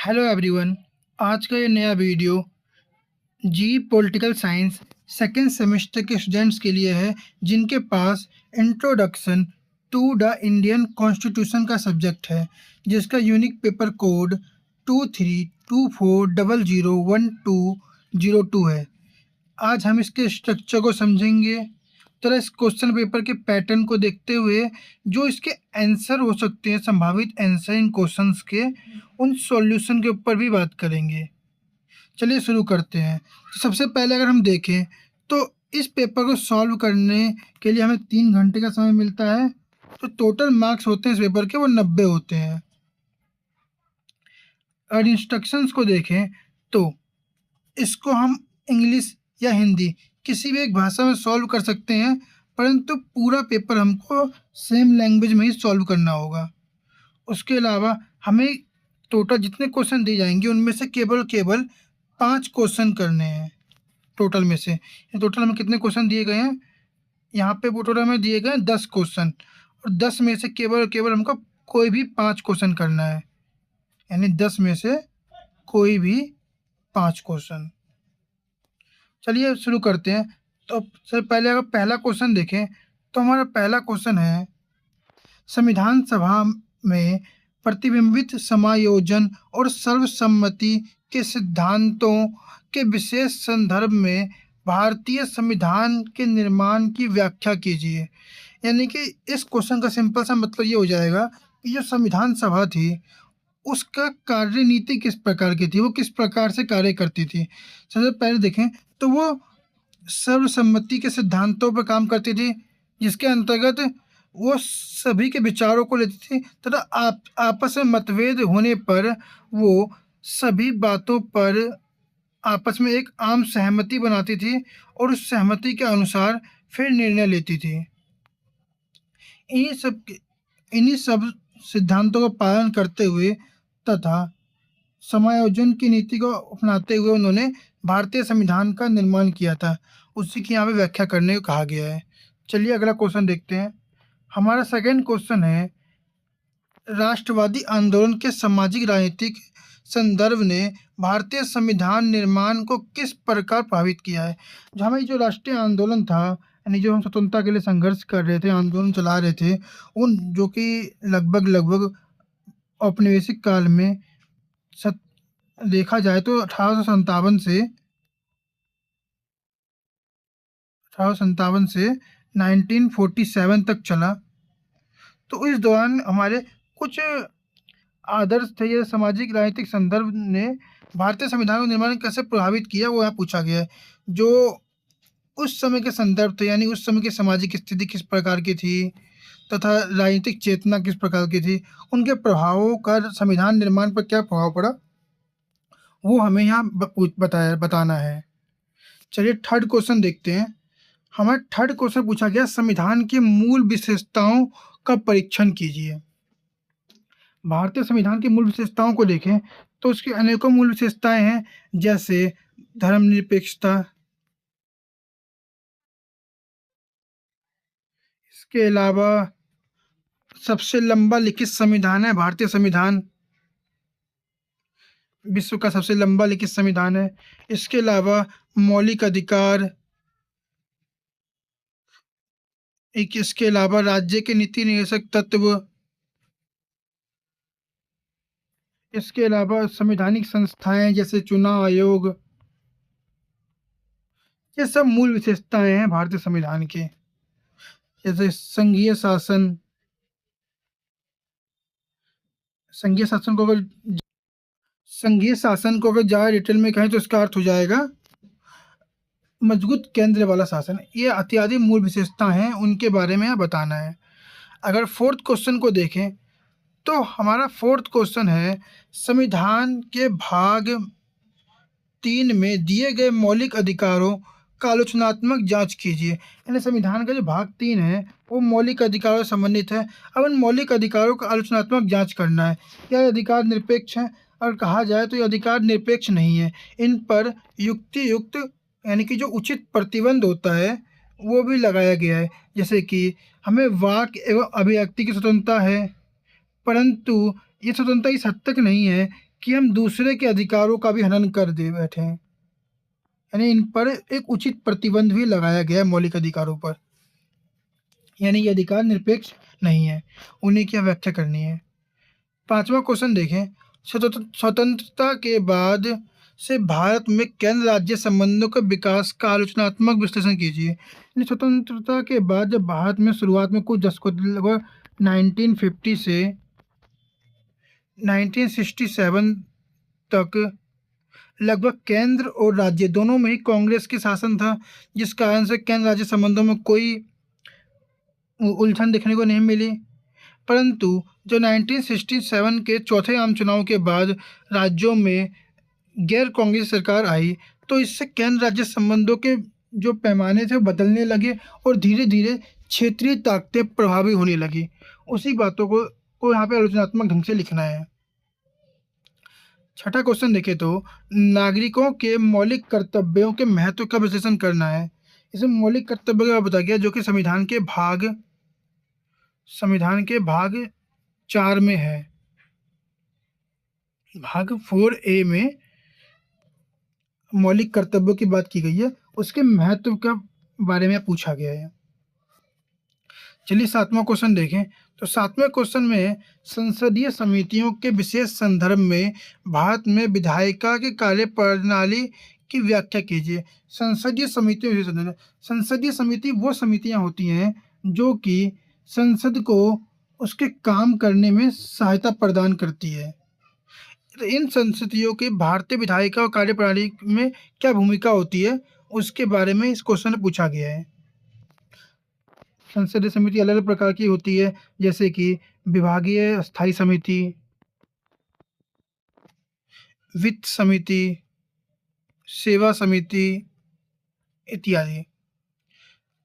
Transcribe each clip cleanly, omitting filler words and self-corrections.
Hello everyone. आज का ये नया वीडियो जी पॉलिटिकल साइंस सेकेंड सेमेस्टर के स्टूडेंट्स के लिए है जिनके पास introduction to the Indian constitution का सब्जेक्ट है, जिसका यूनिक पेपर कोड 2324001202 है। आज हम इसके स्ट्रक्चर को समझेंगे, तरह इस क्वेश्चन पेपर के पैटर्न को देखते हुए जो इसके आंसर हो सकते हैं, संभावित आंसर इन क्वेश्चंस के, उन सॉल्यूशन के ऊपर भी बात करेंगे। चलिए शुरू करते हैं। तो सबसे पहले अगर हम देखें तो इस पेपर को सॉल्व करने के लिए हमें 3 घंटे का समय मिलता है। तो टोटल मार्क्स होते हैं इस पेपर के, वो 90 होते हैं। और इंस्ट्रक्शंस को देखें तो इसको हम इंग्लिश या हिंदी किसी भी एक भाषा में सॉल्व कर सकते हैं, परंतु पूरा पेपर हमको सेम लैंग्वेज में ही सॉल्व करना होगा। उसके अलावा हमें टोटल जितने क्वेश्चन दिए जाएंगे उनमें से केवल 5 क्वेश्चन करने हैं टोटल में से। टोटल हमें कितने क्वेश्चन दिए गए हैं, यहाँ पे वो टोटल हमें दिए गए हैं 10 क्वेश्चन, और 10 में से केवल हमको कोई भी 5 क्वेश्चन करना है, यानी 10 में से कोई भी 5 क्वेश्चन। चलिए शुरू करते हैं। तो सबसे पहले अगर पहला क्वेश्चन देखें तो हमारा पहला क्वेश्चन है, संविधान सभा में प्रतिबिंबित समायोजन और सर्वसम्मति के सिद्धांतों के विशेष संदर्भ में भारतीय संविधान के निर्माण की व्याख्या कीजिए। यानी कि इस क्वेश्चन का सिंपल सा मतलब ये हो जाएगा कि जो संविधान सभा थी उसका कार्यनीति किस प्रकार की थी, वो किस प्रकार से कार्य करती थी। सबसे पहले देखें तो वो सर्वसम्मति के सिद्धांतों पर काम करती थी, जिसके अंतर्गत वो सभी के विचारों को लेती थी तथा आपस में मतभेद होने पर वो सभी बातों पर आपस में एक आम सहमति बनाती थी और उस सहमति के अनुसार फिर निर्णय लेती थी। इन्हीं सब सिद्धांतों का पालन करते हुए तथा समायोजन की नीति को अपनाते हुए उन्होंने भारतीय संविधान का निर्माण किया था। उसी की यहाँ पे व्याख्या करने को कहा गया है। चलिए अगला क्वेश्चन देखते हैं। हमारा सेकंड क्वेश्चन है, राष्ट्रवादी आंदोलन के सामाजिक राजनीतिक संदर्भ ने भारतीय संविधान निर्माण को किस प्रकार प्रभावित किया है। जो हमारी जो राष्ट्रीय आंदोलन था, यानी जो हम स्वतंत्रता के लिए संघर्ष कर रहे थे, आंदोलन चला रहे थे, उन जो कि लगभग औपनिवेशिक काल में देखा जाए तो 1857 से 1947 तक चला। तो इस दौरान हमारे कुछ आदर्श थे, ये सामाजिक राजनीतिक संदर्भ ने भारतीय संविधान का निर्माण कैसे प्रभावित किया, वो यहाँ पूछा गया है। जो उस समय के संदर्भ थे, यानी उस समय की सामाजिक स्थिति किस प्रकार की थी तथा राजनीतिक चेतना किस प्रकार की थी, उनके प्रभावों का संविधान निर्माण पर क्या प्रभाव पड़ा, वो हमें यहाँ बताना है। चलिए थर्ड क्वेश्चन देखते हैं। हमारा थर्ड क्वेश्चन पूछा गया, संविधान की मूल विशेषताओं का परीक्षण कीजिए। भारतीय संविधान की मूल विशेषताओं को देखें तो उसकी अनेकों मूल विशेषताएं हैं, जैसे धर्मनिरपेक्षता, इसके अलावा सबसे लंबा लिखित संविधान है भारतीय संविधान, विश्व का सबसे लंबा लिखित संविधान है। इसके अलावा मौलिक अधिकार, इसके अलावा राज्य के नीति निर्देशक तत्व, इसके अलावा संवैधानिक संस्थाएं जैसे चुनाव आयोग, ये सब मूल विशेषताएं हैं भारतीय संविधान की। जैसे संघीय शासन को अगर ज़्यादा डिटेल में कहें तो इसका अर्थ हो जाएगा मजबूत केंद्र वाला शासन। ये इत्यादि मूल विशेषता हैं, उनके बारे में बताना है। अगर फोर्थ क्वेश्चन को देखें तो हमारा फोर्थ क्वेश्चन है, संविधान के भाग 3 में दिए गए मौलिक अधिकारों का आलोचनात्मक जांच कीजिए। यानी संविधान का जो भाग 3 है वो मौलिक अधिकारों से संबंधित है। अब इन मौलिक अधिकारों का आलोचनात्मक जांच करना है। क्या ये अधिकार निरपेक्ष है? अगर कहा जाए तो ये अधिकार निरपेक्ष नहीं है, इन पर युक्तियुक्त यानी कि जो उचित प्रतिबंध होता है वो भी लगाया गया है। जैसे कि हमें वाक एवं अभिव्यक्ति की स्वतंत्रता है, परंतु ये स्वतंत्रता इस हद तक नहीं है कि हम दूसरे के अधिकारों का भी हनन कर दे बैठे हैं, यानी इन पर एक उचित प्रतिबंध भी लगाया गया है मौलिक अधिकारों पर, यानी ये अधिकार निरपेक्ष नहीं है, उन्हें की व्याख्या करनी है। पांचवा क्वेश्चन देखें, स्वतंत्रता के बाद से भारत में केंद्र राज्य संबंधों के विकास का आलोचनात्मक विश्लेषण कीजिए। यानी स्वतंत्रता के बाद जब भारत में शुरुआत में कुछ दशकों लगभग 1950 से 1967 तक लगभग केंद्र और राज्य दोनों में ही कांग्रेस की शासन था, जिस कारण से केंद्र राज्य संबंधों में कोई उलझन देखने को नहीं मिली। परंतु जो 1967 के चौथे आम चुनाव के बाद राज्यों में गैर कांग्रेस सरकार आई, तो इससे केंद्र राज्य संबंधों के जो पैमाने थे वो बदलने लगे और धीरे धीरे क्षेत्रीय ताकतें प्रभावी होने लगी। उसी बातों को यहाँ पे आलोचनात्मक ढंग से लिखना है। छठा क्वेश्चन देखें तो नागरिकों के मौलिक कर्तव्यों के महत्व का विश्लेषण करना है। इसमें मौलिक कर्तव्य का बताया गया जो कि संविधान के भाग 4 में है। भाग 4A में मौलिक कर्तव्यों की बात की गई है, उसके महत्व का बारे में पूछा गया है। चलिए 7वां क्वेश्चन देखें तो 7वें क्वेश्चन में संसदीय समितियों के विशेष संदर्भ में भारत में विधायिका के कार्यप्रणाली की व्याख्या कीजिए। संसदीय समिति वो समितियां होती हैं जो कि संसद को उसके काम करने में सहायता प्रदान करती है। तो इन संसदीयों की भारतीय विधायिका और कार्यप्रणाली में क्या भूमिका होती है, उसके बारे में इस क्वेश्चन में पूछा गया है। संसदीय समिति अलग अलग प्रकार की होती है, जैसे कि विभागीय स्थायी समिति, वित्त समिति, सेवा समिति इत्यादि।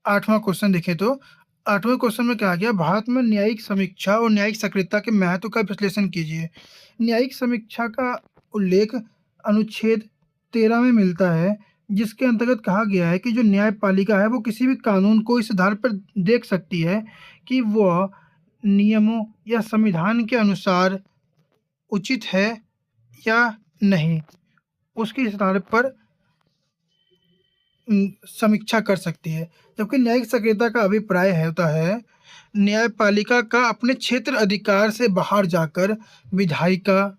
8वां क्वेश्चन देखें तो 8वें क्वेश्चन में कहा गया भारत में न्यायिक समीक्षा और न्यायिक सक्रियता के महत्व का विश्लेषण कीजिए। न्यायिक समीक्षा का उल्लेख अनुच्छेद 13 में मिलता है, जिसके अंतर्गत कहा गया है कि जो न्यायपालिका है वो किसी भी कानून को इस आधार पर देख सकती है कि वह नियमों या संविधान के अनुसार उचित है या नहीं, उसके आधार पर समीक्षा कर सकती है। जबकि न्यायिक सक्रियता का अभिप्राय होता है न्यायपालिका का अपने क्षेत्र अधिकार से बाहर जाकर विधायिका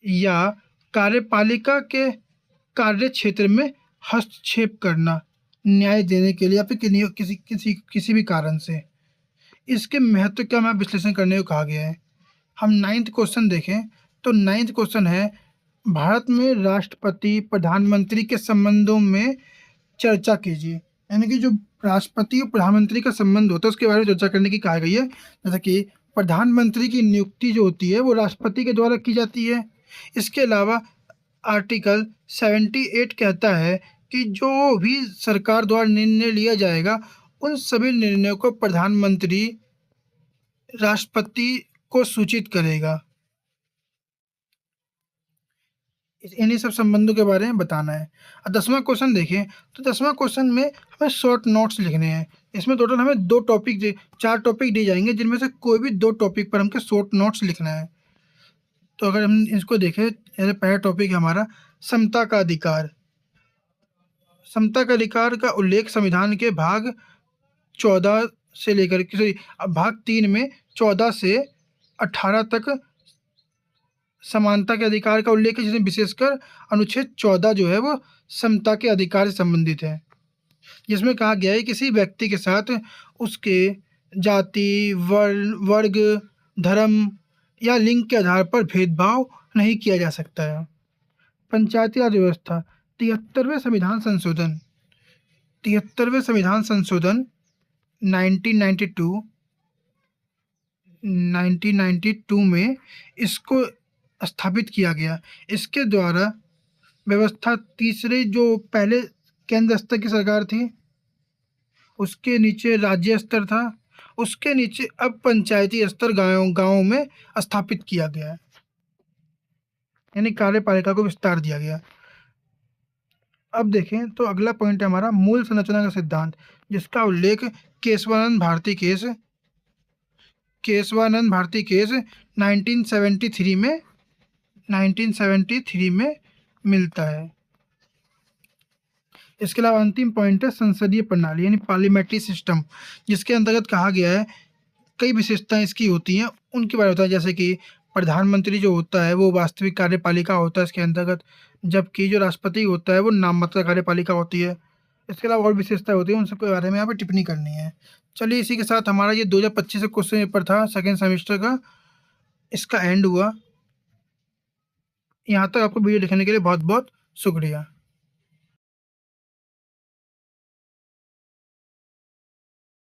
या कार्यपालिका के कार्य क्षेत्र में हस्तक्षेप करना न्याय देने के लिए या फिर किसी भी कारण से। इसके महत्व का मैं विश्लेषण करने को कहा गया है। हम 9th क्वेश्चन देखें तो 9th क्वेश्चन है भारत में राष्ट्रपति प्रधानमंत्री के संबंधों में चर्चा कीजिए। यानी कि जो राष्ट्रपति और प्रधानमंत्री का संबंध होता है उसके बारे में चर्चा करने की कहा गई है। जैसा कि प्रधानमंत्री की नियुक्ति जो होती है वो राष्ट्रपति के द्वारा की जाती है। इसके अलावा आर्टिकल 78 कहता है कि जो भी सरकार द्वारा निर्णय लिया जाएगा उन सभी निर्णयों को प्रधानमंत्री राष्ट्रपति को सूचित करेगा। इन्हीं सब संबंधों के बारे में बताना है। अब 10वां क्वेश्चन देखें तो 10वां क्वेश्चन में हमें शॉर्ट नोट्स लिखने हैं। इसमें टोटल हमें 4 टॉपिक दिए जाएंगे, जिनमें से कोई भी 2 टॉपिक पर हमको शॉर्ट नोट्स लिखना है। तो अगर हम इसको देखें, जैसे पहला टॉपिक है हमारा समता का अधिकार। समता का अधिकार का उल्लेख संविधान के भाग 14 से लेकर भाग 3 में 14 से 18 तक समानता के अधिकार का उल्लेख है, जिसमें विशेषकर अनुच्छेद 14 जो है वो समता के अधिकार से संबंधित है, जिसमें कहा गया है किसी व्यक्ति के साथ उसके जाति, वर्ग, धर्म या लिंग के आधार पर भेदभाव नहीं किया जा सकता है। पंचायती राज व्यवस्था 73वें संविधान संशोधन 1992 में इसको स्थापित किया गया। इसके द्वारा व्यवस्था तीसरे जो पहले केंद्र स्तर की सरकार थी, उसके नीचे राज्य स्तर था, उसके नीचे अब पंचायती स्तर गाँव में स्थापित किया गया है, यानी कार्यपालिका को विस्तार दिया गया। अब देखें तो अगला पॉइंट है हमारा मूल संरचना का सिद्धांत, जिसका उल्लेख केशवानंद भारती केस केशवानंद भारती केस 1973 में मिलता है। इसके अलावा अंतिम पॉइंट है संसदीय प्रणाली यानी पार्लियामेंट्री सिस्टम, जिसके अंतर्गत कहा गया है कई विशेषताएं इसकी होती हैं, उनके बारे में होता है, जैसे कि प्रधानमंत्री जो होता है वो वास्तविक कार्यपालिका होता है इसके अंतर्गत, जबकि जो राष्ट्रपति होता है वो नाममात्र कार्यपालिका होती है। इसके अलावा और विशेषताएं होती हैं, उन सबके बारे में यहाँ पे टिप्पणी करनी है। चलिए इसी के साथ हमारा ये 2025 का क्वेश्चन पेपर था सेकेंड सेमेस्टर का, इसका एंड हुआ। यहाँ तक आपको वीडियो देखने के लिए बहुत बहुत शुक्रिया।